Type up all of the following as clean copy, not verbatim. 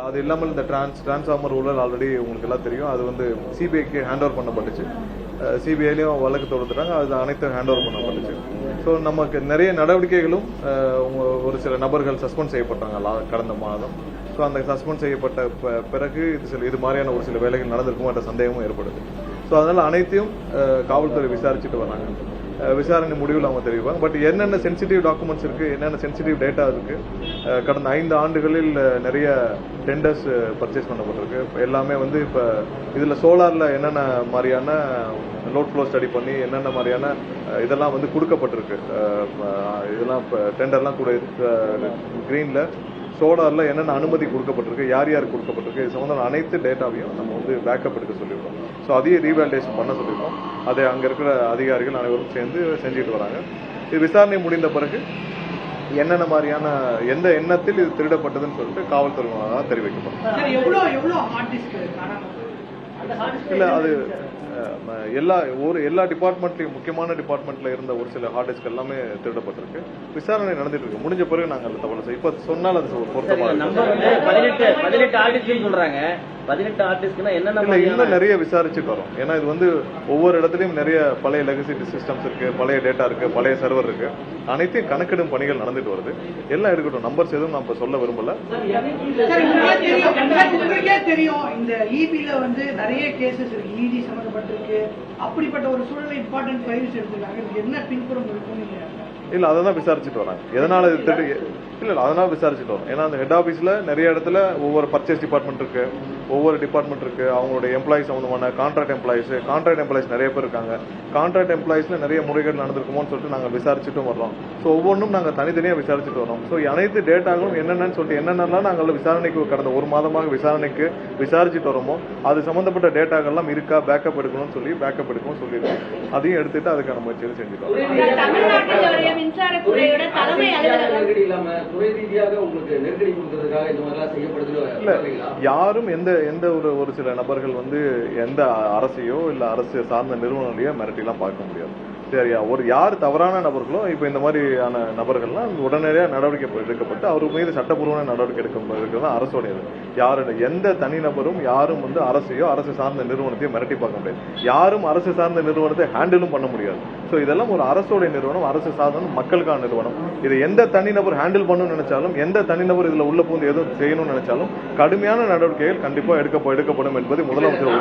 அது இல்லாமல் இந்த டிரான்ஸ்ஃபார்மர் ஊழல் ஆல்ரெடி உங்களுக்கு எல்லாம் தெரியும். அது வந்து சிபிஐக்கு ஹேண்ட் ஓவர் பண்ணப்பட்டுச்சு. சிபிஐலையும் வழக்கு தொடுத்துட்டாங்க. அது அனைத்தும் ஹேண்ட் ஓவர் பண்ணப்பட்டுச்சு. ஸோ நமக்கு நிறைய நடவடிக்கைகளும் ஒரு சில நபர்கள் சஸ்பெண்ட் செய்யப்பட்டாங்க கடந்த மாதம். ஸோ அந்த சஸ்பெண்ட் செய்யப்பட்ட பிறகு இது மாதிரியான ஒரு சில வேலைகள் நடந்திருக்கும் என்ற சந்தேகமும் ஏற்படுது. ஸோ அதனால அனைத்தையும் காவல்துறை விசாரிச்சுட்டு வராங்க. விசாரணை முடிவில் அவங்க தெரிவிப்பாங்க. பட் என்னென்ன சென்சிட்டிவ் டாக்குமெண்ட்ஸ் இருக்கு, என்னென்ன சென்சிட்டிவ் டேட்டா இருக்கு, கடந்த 5 ஆண்டுகளில் நிறைய டெண்டர்ஸ் பர்ச்சேஸ் பண்ணப்பட்டிருக்கு. எல்லாமே வந்து இப்போ இதில் சோலாரில் என்னென்ன மாதிரியான லோட் ஃப்ளோ ஸ்டடி பண்ணி என்னென்ன மாதிரியான இதெல்லாம் வந்து கொடுக்கப்பட்டிருக்கு. இதெல்லாம் இப்போ டெண்டர்லாம் கூட கிரீனில் சோலாரில் என்னென்ன அனுமதி கொடுக்கப்பட்டிருக்கு, யார் யாருக்கு கொடுக்கப்பட்டிருக்கு, இது சம்பந்தமான அனைத்து டேட்டாவையும் நம்ம வந்து பேக்கப் எடுக்க சொல்லியிருக்கோம். ஸோ அதையே ரீவேலிடேஷன் பண்ண சொல்லியிருக்கோம். அதை அங்கே இருக்கிற அதிகாரிகள் அனைவரும் சேர்ந்து செஞ்சுட்டு வராங்க. இது விசாரணை முடிந்த பிறகு என்னென்ன மாதிரியான எந்த எண்ணத்தில் இது திருடப்பட்டதுன்னு சொல்லிட்டு காவல்துறை மூலமாக தெரிவிக்கப்படும். இல்லை, அது எல்லா டிபார்ட்மெண்ட்லையும் முக்கியமான டிபார்ட்மெண்ட்ல இருந்த ஒரு சில ஹார்ட் டிஸ்க் எல்லாமே திருடப்பட்டிருக்கு. விசாரணை நடந்துட்டு இருக்கு. முடிஞ்ச பிறகு நாங்கள் அந்த தகவல் இப்ப சொன்னால் அது பொருத்தமாக இன்னும் நிறைய விசாரிச்சுட்டு வரோம். ஏன்னா இது வந்து ஒவ்வொரு இடத்துலயும் நிறைய பழைய லெகசி சிஸ்டம்ஸ் இருக்கு, பழைய டேட்டா இருக்கு, பழைய சர்வர் இருக்கு. அனைத்தையும் கணக்கிடும் பணிகள் நடந்துட்டு வருது. எல்லாம் இருக்கட்டும், நம்பர்ஸ் எதுவும் நம்ம சொல்ல விரும்பல. தெரியும் இந்த இபில வந்து நிறைய கேசஸ் இருக்கு, இடி சம்பந்தப்பட்டிருக்கு. அப்படிப்பட்ட ஒரு சூழலை இம்பார்ட்டன்ட் ஃபைல்ஸ் எடுத்துருக்காங்க. என்ன பின்புறம் இருக்குன்னு இல்ல, அதான் விசாரிச்சுட்டு வராங்க. எதனால இல்ல அதனால விசாரிச்சுட்டு வரும். ஏன்னா அந்த ஹெட் ஆபீஸ்ல நிறைய இடத்துல ஒவ்வொரு பர்ச்சேஸ் டிபார்ட்மெண்ட் இருக்கு, ஒவ்வொரு டிபார்ட்மெண்ட் இருக்கு. அவங்களுடைய எம்ப்ளாயிஸ் சம்பந்தமான கான்ட்ராக்ட் எம்ப்ளாயிஸ் நிறைய பேர் இருக்காங்க. கான்ட்ராக்ட் எம்ப்ளாயிஸ்ல நிறைய முறைகள் நடந்திருக்குமோன்னு சொல்லிட்டு நாங்க விசாரிச்சுட்டும் வரோம். ஸோ ஒவ்வொன்றும் நாங்க தனித்தனியா விசாரிச்சுட்டு வரோம். ஸோ அனைத்து டேட்டாங்களும் என்னென்னு சொல்லிட்டு என்னென்னலாம் நாங்கள் விசாரணைக்கு கடந்த ஒரு மாதமாக விசாரிச்சுட்டு வரோமோ அது சம்பந்தப்பட்ட டேட்டாக்கள்லாம் இருக்கா, பேக்கப் எடுக்கணும்னு சொல்லி பேக்கப் எடுக்கணும் சொல்லியிருக்கோம். அதையும் எடுத்துட்டு அதுக்கான முயற்சியை செஞ்சுட்டு வரோம். யாரும் எந்த ஒரு சில நபர்கள் வந்து எந்த அரசையோ இல்ல அரசு சார்ந்த நிறுவனங்களையோ மிரட்டிலாம் பார்க்க முடியாது. சரியா, யார் தவறான நபர்களோ இப்ப இந்த மாதிரியான நபர்கள்லாம் உடனடியாக நடவடிக்கை எடுக்கப்பட்டு அவர் மீது சட்டப்பூர்வமான நடவடிக்கை எடுக்கிறது அரசோடையது. எந்த தனிநபரும் யாரும் வந்து அரசையோ அரசு சார்ந்த நிறுவனத்தையோ மிரட்டி பார்க்க முடியாது. யாரும் அரசு சார்ந்த நிறுவனத்தை ஹேண்டிலும் பண்ண முடியாது. ஸோ இதெல்லாம் ஒரு அரசோடைய நிறுவனம், அரசு சார்ந்த மக்களுக்கான நிறுவனம். இதை எந்த தனிநபர் ஹேண்டில் பண்ணணும்னு நினைச்சாலும், எந்த தனிநபர் இதுல உள்ள பூந்து எதுவும் செய்யணும்னு நினைச்சாலும் கடுமையான நடவடிக்கைகள் கண்டிப்பா எடுக்கப்படும் என்பதை முதலமைச்சர்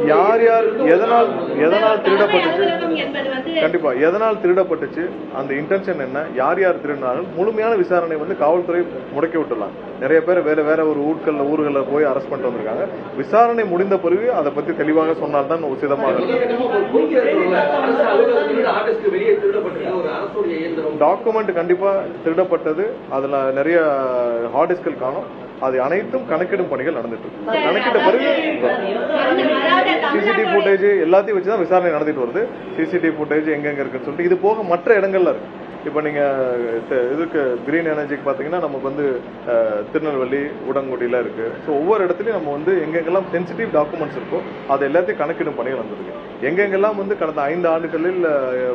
யார் யார் எதனால் திருடப்பட்டுச்சு, கண்டிப்பா எதனால் திருடப்பட்டுச்சு, அந்த இன்டென்ஷன் என்ன, யார் யார் திருடினாலும் முழுமையான விசாரணை வந்து காவல்துறை முடக்கி விட்டுலாம். நிறைய பேர் வேற ஒரு ஊர்களில் போய் அரெஸ்ட் பண்ணிட்டு வந்திருக்காங்க. விசாரணை முடிந்த பிறகு அதை பத்தி தெளிவாக சொன்னால்தான் உசிதமாக. டாக்குமெண்ட் கண்டிப்பா திருடப்பட்டது. அதுல நிறைய ஹார்ட் டிஸ்கள் காணும். அது அனைத்தும் கணக்கிடும் பணிகள் நடந்துட்டு இருக்கு. கணக்கிட்ட பிறகு சிசிடிவி ஃபுட்டேஜ் எல்லாத்தையும் வச்சுதான் விசாரணை நடந்துட்டு வருது. சிசிடிவி ஃபுட்டேஜ் எங்கெங்க இருக்குன்னு சொல்லிட்டு இது போக மற்ற இடங்கள்ல இருக்கு. இப்ப நீங்க இதுக்கு கிரீன் எனர்ஜிக்கு பாத்தீங்கன்னா நமக்கு வந்து திருநெல்வேலி, உடன்குடியில இருக்கு. ஸோ ஒவ்வொரு இடத்துலயும் நம்ம வந்து எங்கெங்கெல்லாம் சென்சிட்டிவ் டாக்குமெண்ட்ஸ் இருக்கோ அது எல்லாத்தையும் கணக்கிடும் பணிகள் வந்திருக்கு. எங்கெங்கெல்லாம் வந்து கடந்த 5 ஆண்டுகளில்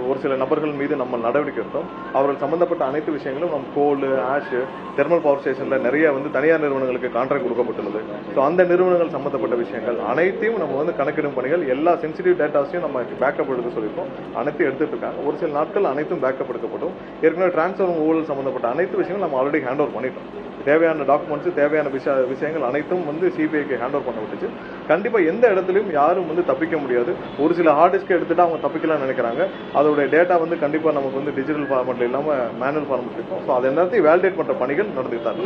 ஒரு சில நபர்கள் மீது நம்ம நடவடிக்கை எடுத்தோம், அவர்கள் சம்பந்தப்பட்ட அனைத்து விஷயங்களும் நம்ம கோல், ஆஷ், தெர்மல் பவர் ஸ்டேஷன்ல நிறைய வந்து தனியார் நிறுவனங்களுக்கு கான்ட்ராக்ட் கொடுக்கப்பட்டுள்ளது. ஸோ அந்த நிறுவனங்கள் சம்பந்தப்பட்ட விஷயங்கள் அனைத்தையும் நம்ம வந்து கணக்கிடும் பணிகள் எல்லா சென்சிட்டிவ் டேட்டாஸையும் நம்ம பேக்கப் எடுக்க சொல்லியிருக்கோம். அனைத்தையும் எடுத்துட்டு இருக்காங்க. ஒரு சில நாட்கள் அனைத்தும் பேக்கப் எடுக்கப்படும். ஏற்கனவே டிரான்ஸ்ஃபார்மர் ஊழல் சம்பந்தப்பட்ட அனைத்து விஷயங்களும் நம்ம ஆல்ரெடி ஹேண்ட் ஓவர் பண்ணிட்டோம். தேவையான டாக்குமெண்ட்ஸ், தேவையான விஷயங்கள் அனைத்தும் வந்து சிபிஐக்கு ஹேண்ட் ஓவர் பண்ண விட்டுச்சு. கண்டிப்பா எந்த இடத்துலையும் யாரும் வந்து தப்பிக்க முடியாது. ஒரு சில ஹார்ட் டிஸ்க் எடுத்துட்டு அவங்க தப்பிக்கலாம் நினைக்கிறாங்க. அதோட டேட்டா வந்து கண்டிப்பா நமக்கு வந்து டிஜிட்டல் ஃபார்மேட்ல இல்லாம மேனுவல் ஃபார்மேட் இருக்கும். ஸோ அது எல்லாத்தையும் வேலிடேட் பண்ற பணிகள் நடந்துட்டு தான்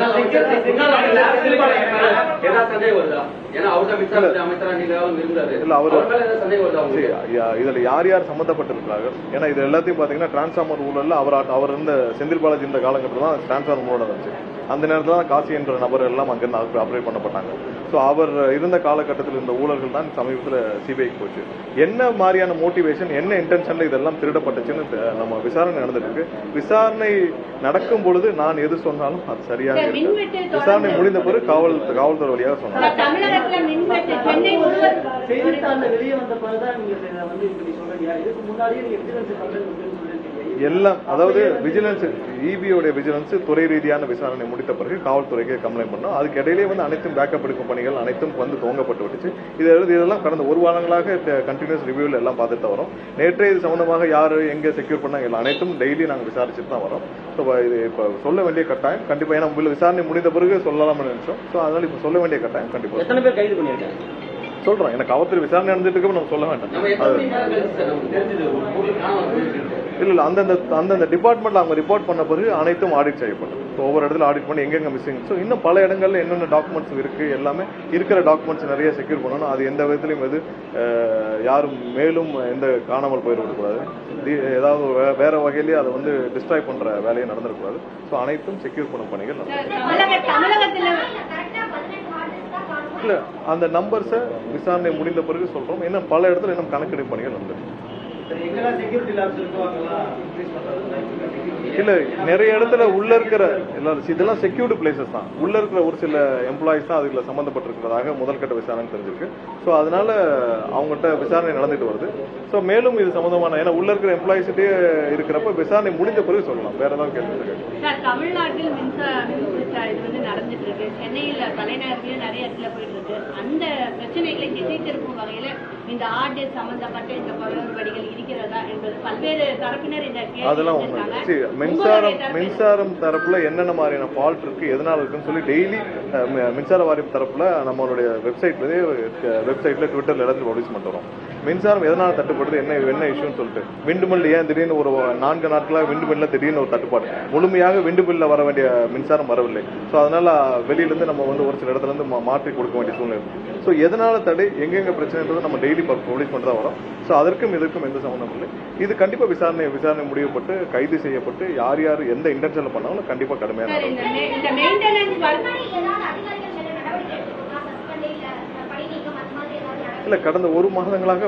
இதுல யார் சம்பந்தப்பட்டிருக்கிறார்கள். ஏன்னா இது எல்லாத்தையும் பாத்தீங்கன்னா டிரான்ஸ்ஃபார்மர் ஊழல்ல அவர் இருந்த செந்தில் பாலாஜி இந்த காலகட்டத்தில் தான் டிரான்ஸ்ஃபார்மர் ஊழல் இருந்துச்சு. அந்த நேரத்தில் தான் காசி என்ற நபர் எல்லாம் அங்கிருந்து ஆப்ரேட் பண்ணப்பட்டாங்க. ஸோ அவர் இருந்த காலகட்டத்தில் இருந்த ஊழல்கள் தான் சமீபத்தில் சிபிஐக்கு போச்சு. என்ன மாதிரியான மோட்டிவேஷன், என்ன இன்டென்ஷன்ல இதெல்லாம் திருடப்பட்டுச்சுன்னு நம்ம விசாரணை நடந்துட்டு இருக்கு. விசாரணை நடக்கும் பொழுது நான் எது சொன்னாலும் அது சரியாக விசாரணை முடிந்த பிறகு காவல்துறை வழியாக சொன்னாங்க. எல்லாம் அதாவது விஜிலன்ஸ் இபியோடைய விஜிலன்ஸ் துறை ரீதியான விசாரணை முடித்த பிறகு காவல்துறைக்கு கம்ப்ளைண்ட் பண்ணோம். அதுக்கு இடையிலே வந்து அனைத்தும் பேக்கப் எடுக்கும் பணிகள் அனைத்தும் வந்து துவங்கப்பட்டு விட்டுச்சு. இதெல்லாம் கடந்த ஒரு வாரங்களாக கண்டினியூஸ் ரிவ்யூவில் எல்லாம் பார்த்துட்டு தான் வரோம். நேற்றே இது சம்பந்தமாக யார் எங்கே செக்யூர் பண்ணாங்க எல்லாம் அனைத்தும் டெய்லி நாங்கள் விசாரிச்சுட்டு தான் வரோம். ஸோ இது இப்போ சொல்ல வேண்டிய கட்டாயம் கண்டிப்பாக, ஏன்னா உங்களை விசாரணை முடிந்த பிறகு சொல்லலாம்னு நினைச்சோம். ஸோ அதனால இப்போ சொல்ல வேண்டிய கட்டாயம் கண்டிப்பாக. எத்தனை பேர் கைது பண்ணியிருக்காங்க சொல்றோம். எனக்கு காவல்துறை விசாரணை நடந்துட்டு இருக்க நம்ம சொல்ல வேண்டாம். இல்ல அந்தந்த டிபார்ட்மெண்ட்ல அவங்க ரிப்போர்ட் பண்ண பிறகு அனைத்தும் ஆடிட் செய்யப்படும். ஸோ ஒவ்வொரு இடத்துல ஆடிட் பண்ணி எங்கெங்க மிஸ்ஸிங், ஸோ இன்னும் பல இடங்கள்ல என்னென்ன டாக்குமெண்ட்ஸ் இருக்கு எல்லாமே இருக்கிற டாக்குமெண்ட்ஸ் நிறைய செக்யூர் பண்ணணும். அது எந்த விதத்திலையும் எது யாரும் மேலும் எந்த காணாமல் போயிடக்கூடாது, ஏதாவது வேற வகையிலேயே அதை வந்து டிஸ்ட்ராய் பண்ற வேலையை நடந்துடக்கூடாது. ஸோ அனைத்தும் செக்யூர் பண்ண பணிகள் இல்ல அந்த நம்பர்ஸை விசாரணை முடிந்த பிறகு சொல்றோம். இன்னும் பல இடத்துல இன்னும் கணக்கெடுப்பு பணிகள் நடந்துருக்கு. இல்ல நிறைய இடத்துல உள்ள இருக்கிற எல்லாரும் இதெல்லாம் செக்யூர்டு பிளேசஸ் தான். உள்ள இருக்கிற ஒரு சில எம்ப்ளாயிஸ் தான் அதுல சம்பந்தப்பட்டிருக்கிறதாக முதல்கட்ட விசாரணை தெரிஞ்சிருக்கு. ஸோ அதனால அவங்ககிட்ட விசாரணை நடந்துட்டு வருது. ஸோ மேலும் இது சம்பந்தமான ஏன்னா உள்ள இருக்கிற எம்ப்ளாயிஸ்டே இருக்கிறப்ப விசாரணை முடிந்த பிறகு சொல்லலாம். வேற ஏதாவது கேள்வி? தமிழ்நாட்டில் மின்சார இது வந்து நடந்துட்டு இருக்கு. சென்னையில தலைநகரிலும் நிறைய இடத்துல போயிட்டு இருக்கு. அந்த பிரச்சனைகளை திசை திருப்பும் வகையில இந்த ஆர்டிஎஸ் சம்பந்தப்பட்ட இந்த குளறுபடிகள் இருக்கிறதா என்பது பல்வேறு தரப்பினர் இந்த அதெல்லாம் மின்சாரம் தரப்புல என்னென்ன மாதிரியான ஃபால்ட் இருக்கு, எதனால இருக்குன்னு சொல்லி டெய்லி மின்சார வாரியம் தரப்புல நம்மளுடைய வெப்சைட்ல ட்விட்டர்ல எல்லாத்தையும் பப்ளிஷ் பண்ணிட்டு வரோம். மின்சாரம் எதனால தட்டுப்படுது, என்ன இஷ்யூன்னு சொல்லிட்டு. விண்டுமில் ஏன் திடீர்னு ஒரு 4 நாட்களாக விண்டுமில்ல திடீர்னு ஒரு தட்டுப்பாடு, முழுமையாக விண்டுமில்ல வர வேண்டிய மின்சாரம் வரவில்லை. ஸோ அதனால வெளியிலிருந்து நம்ம வந்து ஒரு சில இடத்துல இருந்து மாற்றி கொடுக்க வேண்டிய சூழ்நிலை. ஸோ எதனால தடை, எங்கெங்க பிரச்சனைன்றது நம்ம டெய்லி பப்ளிஷ் பண்ணி தான் வரோம். ஸோ அதற்கும் இதற்கும் எந்த சம்பந்தம் இல்லை. இது கண்டிப்பா விசாரணை முடியப்பட்டு கைது செய்யப்பட்டு யார் யார் எந்த இன்டென்ஷன்ல பண்ணாலும் கண்டிப்பா கடுமையான இல்ல. கடந்த ஒரு மாதங்களாக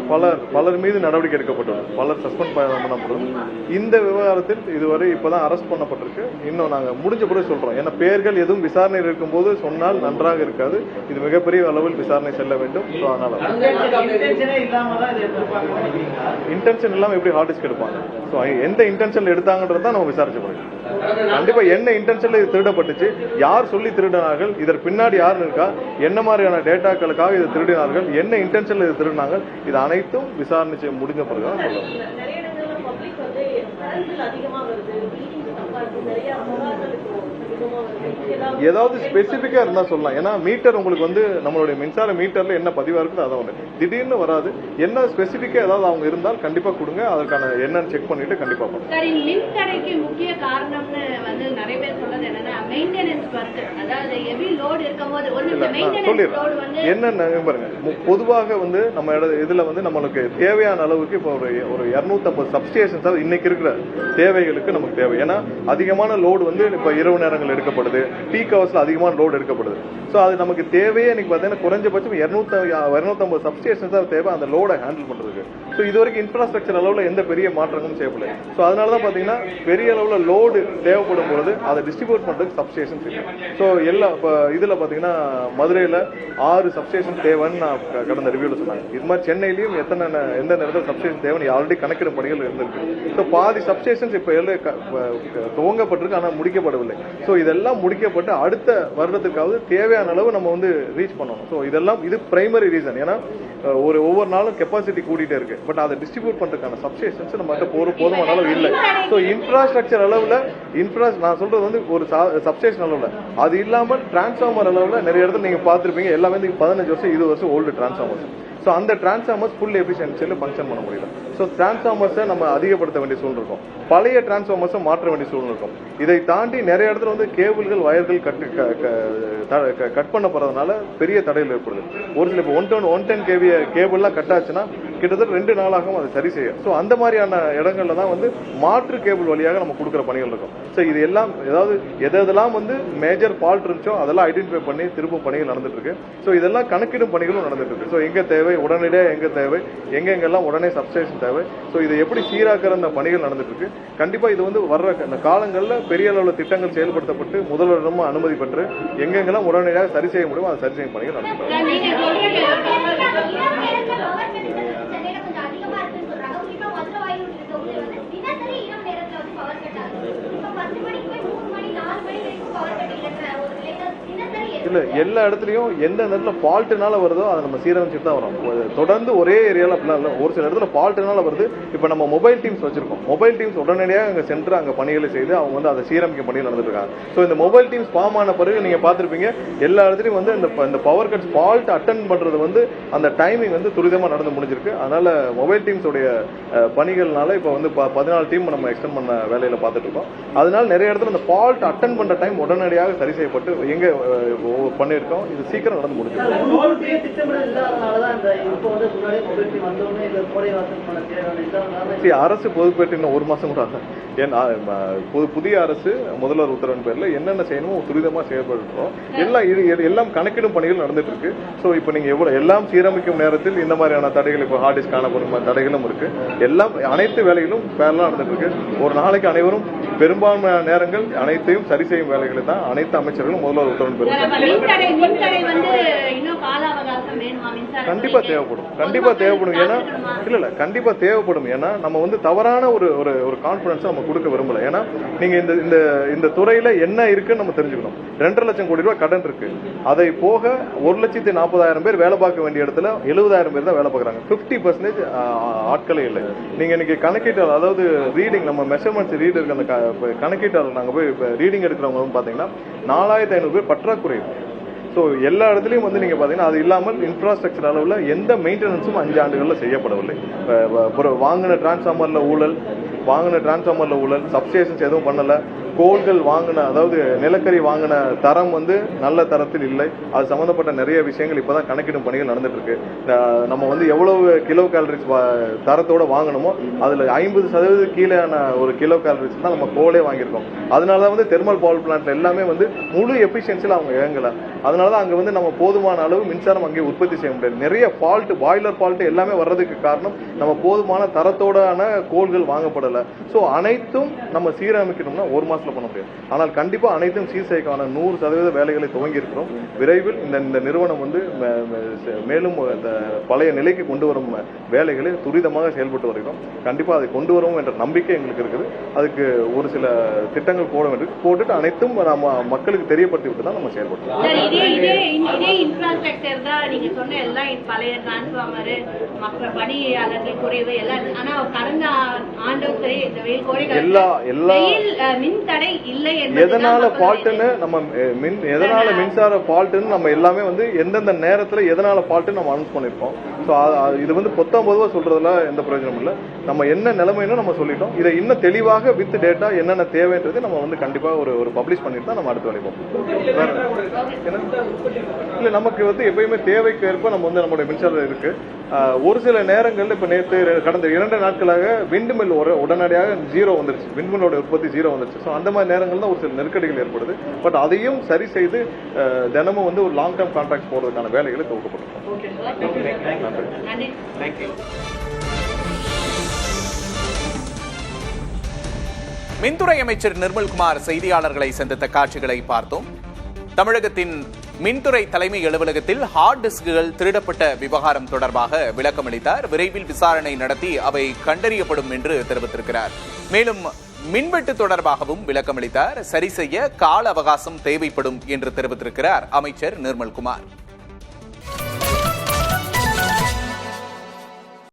பலர் மீது நடவடிக்கை எடுக்கப்பட்டுள்ளது, பலர் சஸ்பெண்ட் பண்ணப்பட்டது. இந்த விவகாரத்தில் இதுவரை இப்பதான் அரெஸ்ட் பண்ணப்பட்டிருக்கு. இன்னும் நாங்க முடிஞ்ச பிறகு சொல்றோம். ஏன்னா பேர்கள் எதுவும் விசாரணையில் இருக்கும்போது சொன்னால் நன்றாக இருக்காது. இது மிகப்பெரிய அளவில் விசாரணை செல்ல வேண்டும். அதனால இன்டென்ஷன் இல்லாம எப்படி ஹார்ட் டிஸ்க் எடுப்பாங்க? எந்த இன்டென்ஷன்ல எடுத்தாங்கன்றது தான் நம்ம விசாரிச்சு போறோம். கண்டிப்பா என்ன இன்டென்ஷன்ல இது திருடப்பட்டுச்சு, யார் சொல்லி திருடினார்கள், இதற்கு பின்னாடி யார் இருக்கா, என்ன மாதிரியான டேட்டாக்களுக்காக இது திருடினார்கள், என்ன இன்டென்ஷன்ல இது திருடினாங்க, இது அனைத்தும் விசாரணை முடிஞ்ச பிறகுதான் ஏதாவது ஸ்பெசிபிக்கா இருந்தா சொல்லலாம். ஏன்னா மீட்டர் உங்களுக்கு வந்து நம்மளுடைய மின்சார மீட்டர்ல என்ன பதிவா இருக்குது அதான் ஒண்ணு திடீர்னு வராது. என்ன ஸ்பெசிபிக்கா ஏதாவது அவங்க இருந்தால் கண்டிப்பா கொடுங்க, அதற்கான என்னன்னு செக் பண்ணிட்டு கண்டிப்பா பண்ணுங்க. மின்தடைக்கு முக்கிய காரணம்னு வந்து நிறைய பேர் சொல்றது என்னன்னா மெயின்டெனன்ஸ் ஒர்க், அதாவது ஹெவி லோட் இருக்கும்போது சொல்லிடுறேன். என்னன்னு பாருங்க, பொதுவாக வந்து நம்ம இதுல வந்து நம்மளுக்கு தேவையான அளவுக்கு இப்போ ஒரு 250 சப்ஸ்டேஷன்ஸ் இன்னைக்கு இருக்கிற தேவைகளுக்கு நமக்கு தேவை. ஏன்னா அதிகமான லோடு வந்து இப்ப இரவு நேரங்கள் எடுக்கப்படுது, பீக் ஹவர்ஸ்ல அதிகமான லோடு எடுக்கப்படுது. சோ அது நமக்கு தேவையே இன்னைக்கு பாத்தீங்கன்னா குறைஞ்சபட்சம் 250 சப்ஸ்டேஷன்ஸ் தான் தேவை அந்த லோட ஹேண்டில் பண்றதுக்கு. சோ இது வரைக்கும் இன்ஃப்ராஸ்ட்ரக்சர் அளவுல எந்த பெரிய மாற்றங்களும் செய்யப்படல. சோ அதனாலதான் பாத்தீங்கன்னா பெரிய அளவுல லோடு தேவைப்படும் பொழுது அதை டிஸ்ட்ரிபியூட் பண்றதுக்கு சப்ஸ்டேஷன்ஸ் இருக்கு. சோ எல்லா இதுல பாத்தீங்கன்னா மதுரையில 6 சப்ஸ்டேஷன் தேவைன்னு நான் கடந்த ரிவ்யூல சொன்னாங்க. இது மாதிரி சென்னையிலயும் எந்த நேரத்தில் சப்ஸ்டேஷன் தேவைன்னு ஆல்ரெடி கணக்கிடும் பணிகள் இருந்திருக்கு. சோ பாதி சப்ஸ்டேஷன்ஸ் இப்ப துவங்கப்பட்டிருக்கு, ஆனா முடிக்கப்படவில்லை. சோ இதெல்லாம் முடிக்கப்பட்டு அடுத்த வருடத்துக்காவது தேவையான அளவு நம்ம வந்து ரீச் பண்ணணும். சோ இது பிரைமரி ரீசன். ஏன்னா ஒவ்வொரு நாளும் கெப்பாசிட்டி கூட்டிட்டே இருக்கு, பட் அதை டிஸ்ட்ரிபியூட் பண்றதுக்கான சப்ஸ்டேஷன்ஸ் நம்ம போதுமான அளவு இல்லை. சோ இன்ஃப்ராஸ்ட்ரக்சர் அளவுல நான் சொல்றது வந்து ஒரு சப்ஸ்டேஷன் அளவுல அது இல்லாமல் டிரான்ஸ்ஃபார்மர் அளவுல நிறைய இடத்துல நீங்க பாத்திருப்பீங்க, எல்லாமே 15 வருஷம் 20 வருஷம் ஓல்டு டிரான்ஸ்ஃபார்மர்ஸ். சோ அந்த டிரான்ஸ்ஃபார்மர்ஸ் ஃபுல் எஃபிஷியன்சியில ஃபங்க்ஷன் பண்ண முடியல. சோ டிரான்ஸ்ஃபார்மர்ஸை நம்ம அதிகப்படுத்த வேண்டிய சூழ்நிலை இருக்கும், பழைய டிரான்ஸ்ஃபார்மர்ஸை மாற்ற வேண்டிய சூழ்நிலை இருக்கும். இதை தாண்டி நிறைய இடத்துல வந்து கேபிள்கள் வயர்கள் கட் பண்ண போறதுனால பெரிய தடைகள் ஏற்படுது. ஒரு சில இப்போ 110 kV கேபிள்லாம் கட் ஆச்சுன்னா கிட்டத்தட்ட 2 நாளாகவும் அதை சரி செய்யும். சோ அந்த மாதிரியான இடங்கள்ல தான் வந்து மாற்று கேபிள் வழியாக நம்ம கொடுக்குற பணிகள் இருக்கும். சோ இது எல்லாம் ஏதாவது எதெல்லாம் வந்து மேஜர் ஃபால்ட் இருந்துச்சோ அதெல்லாம் ஐடென்டிஃபை பண்ணி திரும்ப பணிகள் நடந்துட்டு இருக்கு. சோ இதெல்லாம் கணக்கிடும் பணிகளும் நடந்துட்டு இருக்கு. சோ எங்க தேவை உடனடியாக எங்க தேவை, எங்கெங்கெல்லாம் உடனே சப்ஸ்டேஷன் தேவை, சோ இதை எப்படி சீராக்கிற அந்த பணிகள் நடந்துட்டு இருக்கு. கண்டிப்பா இது வந்து வர்ற அந்த காலங்களில் பெரிய அளவுல திட்டங்கள் செயல்படுத்தப்பட்டு முதல்வரிடமும் அனுமதி பெற்று எங்கெங்கெல்லாம் உடனடியாக சரி செய்ய முடியும் அதை சரி செய்யும் பணிகள் நடந்துட்டு இருக்கு. இல்ல எல்லா இடத்துலயும் எந்த நேரத்துல ஃபால்ட்னால வருதோ அதை நம்ம சீரமைச்சுட்டு தான் வரோம். தொடர்ந்து ஒரே ஏரியால அப்படிலாம் இல்லை, ஒரு சில இடத்துல ஃபால்ட்னால வருது. இப்ப நம்ம மொபைல் டீம்ஸ் வச்சிருக்கோம். மொபைல் டீம்ஸ் உடனடியாக அங்க சென்று அங்க பணிகளை செய்து அவங்க வந்து அதை சீரமைக்கும் பணிகள் நடந்துட்டு இருக்காங்க. ஸோ இந்த மொபைல் டீம்ஸ் ஃபார்ம் ஆன பிறகு நீங்க பார்த்திருப்பீங்க எல்லா இடத்துலயும் வந்து இந்த பவர் கட்ஸ் ஃபால்ட் அட்டன் பண்றது வந்து அந்த டைமிங் வந்து துரிதமா நடந்து முடிஞ்சிருக்கு. அதனால மொபைல் டீம்ஸ் உடைய பணிகள்னால இப்ப வந்து 14 டீம் நம்ம எக்ஸ்டெண்ட் பண்ண வேலையில பார்த்துட்டு இருக்கோம். அதனால நிறைய இடத்துல அந்த ஃபால்ட் அட்டன் பண்ற டைம் உடனடியாக சரி செய்யப்பட்டு எங்க பண்ணிருக்கோம். இது சீக்கிரம் நடந்து முடிஞ்சிருக்கு. அரசு பொதுப்பேட்டு இன்னும் ஒரு மாசம் கூட புதிய அரசு முதல்வர் உத்தரவின் பேர்ல என்னென்ன செய்யணுமோ துரிதமா செயல்படுறோம். எல்லாம் கணக்கிடும் பணிகள் நடந்துட்டு இருக்கு. ஸோ இப்போ நீங்க எவ்வளவு எல்லாம் சீரமைக்கும் நேரத்தில் இந்த மாதிரியான தடைகள் இப்போ ஹார்ட் டிஸ்க் காணப்படும் தடைகளும் இருக்கு. எல்லாம் அனைத்து வேலைகளும் பேரலா நடந்துட்டு இருக்கு. ஒரு நாளைக்கு அனைவரும் பெரும்பான்மையான நேரங்கள் அனைத்தையும் சரி செய்யும் வேலைகளை தான் அனைத்து அமைச்சர்களும் முதல்வர் உத்தரவின் பேர் கண்டிப்பா தேவைப்படும். ஏன்னா இல்ல கண்டிப்பா தேவைப்படும். ஏன்னா நம்ம வந்து தவறான ஒரு கான்பிடன்ஸ் நம்ம கொடுக்க விரும்பல. ஏன்னா நீங்க இந்த துறையில என்ன இருக்குன்னு நம்ம தெரிஞ்சுக்கணும். 2.5 லட்சம் கோடி ரூபாய் கடன் இருக்கு. அதை போக 1,40,000 பேர் வேலை பார்க்க வேண்டிய இடத்துல 70,000 பேர் தான் வேலை பார்க்கறாங்க. 50% ஆட்களே இல்லை. நீங்க இன்னைக்கு கணக்கீட்டாளர், அதாவது ரீடிங், நம்ம மெஷர்மெண்ட்ஸ் ரீடருக்கு அந்த கணக்கீட்டாளர் நாங்க போய் ரீடிங் எடுக்கிறவங்க பாத்தீங்கன்னா 4,500 பேர் பற்றாக்குறை. ஸோ எல்லா இடத்துலையும் வந்து நீங்க பாத்தீங்கன்னா அது இல்லாமல் இன்ஃப்ராஸ்ட்ரக்சர் அளவுல எந்த மெயின்டெனன்ஸும் 5 ஆண்டுகள்ல செய்யப்படவில்லை. வாங்கின டிரான்ஸ்ஃபார்மர்ல ஊழல், சப்ஸ்டேஷன்ஸ் எதுவும் பண்ணல. கோல்கள் வாங்கின, அதாவது நிலக்கரி வாங்கின தரம் வந்து நல்ல தரத்தில் இல்லை. அது சம்பந்தப்பட்ட நிறைய விஷயங்கள் இப்பதான் கணக்கிடும் பணிகள் நடந்துட்டு இருக்கு. நம்ம வந்து எவ்வளவு கிலோ கேலரிஸ் தரத்தோட வாங்கணுமோ அதுல 50% கீழேயான ஒரு கிலோ கேலரிஸ் தான் நம்ம கோலே வாங்கியிருக்கோம். அதனாலதான் வந்து தெர்மல் பவர் பிளான்ட்ல எல்லாமே வந்து முழு எபிஷியன்சில அவங்க இயங்கல. அதனாலதான் அங்க வந்து நம்ம போதுமான அளவு மின்சாரம் அங்கே உற்பத்தி செய்ய முடியாது. நிறைய ஃபால்ட், பாய்லர் ஃபால்ட் எல்லாமே வர்றதுக்கு காரணம் நம்ம போதுமான தரத்தோடான கோல்கள் வாங்கப்படல. சோ அனைத்தும் நம்ம சீரமைக்கணும்னா ஒரு மாசத்துல பண்ண முடியாது. ஆனால் கண்டிப்பா அனைத்தும் சீர் செய்யக்கான 100% வேலைகளை துவங்கி இருக்கிறோம். விரைவில் இந்த நிறுவனம் வந்து மேலும் பழைய நிலைக்கு கொண்டு வரும் வேலைகளை துரிதமாக செயல்பட்டு வருகிறோம். கண்டிப்பா அதை கொண்டு வருவோம் என்ற நம்பிக்கை எங்களுக்கு இருக்குது. அதுக்கு ஒரு சில திட்டங்கள் போட வேண்டியது, போட்டுட்டு அனைத்தும் நம்ம மக்களுக்கு தெரியப்படுத்தி விட்டு தான் நம்ம செயல்படுறோம். இதே இன்ஃப்ராஸ்ட்ரக்சர் தான் நீங்க சொன்ன எல்லாம் பழைய டிரான்ஸ்ஃபார்மர், மற்ற பணியாளர்கள் குறைவு எல்லாம். ஆனா கடந்த ஆண்டும் சரி இந்த வெயில் கோடைகாலம் மின் தடை இல்லை. எதனால ஃபால்ட்னு நம்ம எதனால மின்சார ஃபால்ட்னு நம்ம எல்லாமே வந்து எந்தெந்த நேரத்துல எதனால ஃபால்ட்னு நம்ம அனௌன்ஸ் பண்ணிருக்கோம். ஸோ இது வந்து 19 சொல்றதுல எந்த பிரயோஜனம் இல்லை. நம்ம என்ன நிலைமைன்னு நம்ம சொல்லிட்டோம். இதை இன்னும் தெளிவாக வித் டேட்டா என்னென்ன தேவைன்றது நம்ம வந்து கண்டிப்பா ஒரு பப்ளிஷ் பண்ணிட்டு தான் நம்ம அடுத்த வேலை பார்ப்போம். இல்ல நமக்கு வந்து எப்பயுமே தேவைக்கு ஏற்ப நம்ம வந்து நம்மளுடைய மின்சாரம் இருக்கு. ஒரு சில நேரங்கள்ல இப்ப நேற்று கடந்த 2 நாட்களாக விண்ட் மில் உடனடியாக 0 வந்துருச்சு. விண்ட் மில்லோட உற்பத்தி 0 வந்துருச்சு. ஸோ அந்த மாதிரி நேரங்கள் தான் ஒரு சில நெருக்கடிகள் ஏற்படுது. பட் அதையும் சரி செய்து தினமும் வந்து ஒரு லாங் டேர்ம் கான்ட்ராக்ட் போடுறதுக்கான வேலைகளை துவக்கப்பட்டிருக்கோம். மின்துறை அமைச்சர் நிர்மல்குமார் செய்தியாளர்களை சந்தித்த காட்சிகளை பார்த்தோம். தமிழகத்தின் மின்துறை தலைமை அலுவலகத்தில் ஹார்ட் டிஸ்குகள் திருடப்பட்ட விவகாரம் தொடர்பாக விளக்கமளித்தார். விரைவில் விசாரணை நடத்தி அவை கண்டறியப்படும் என்று தெரிவித்திருக்கிறார். மேலும் மின்வெட்டு தொடர்பாகவும் விளக்கமளித்தார். சரி செய்ய கால அவகாசம் தேவைப்படும் என்று தெரிவித்திருக்கிறார் அமைச்சர் நிர்மல்குமார்.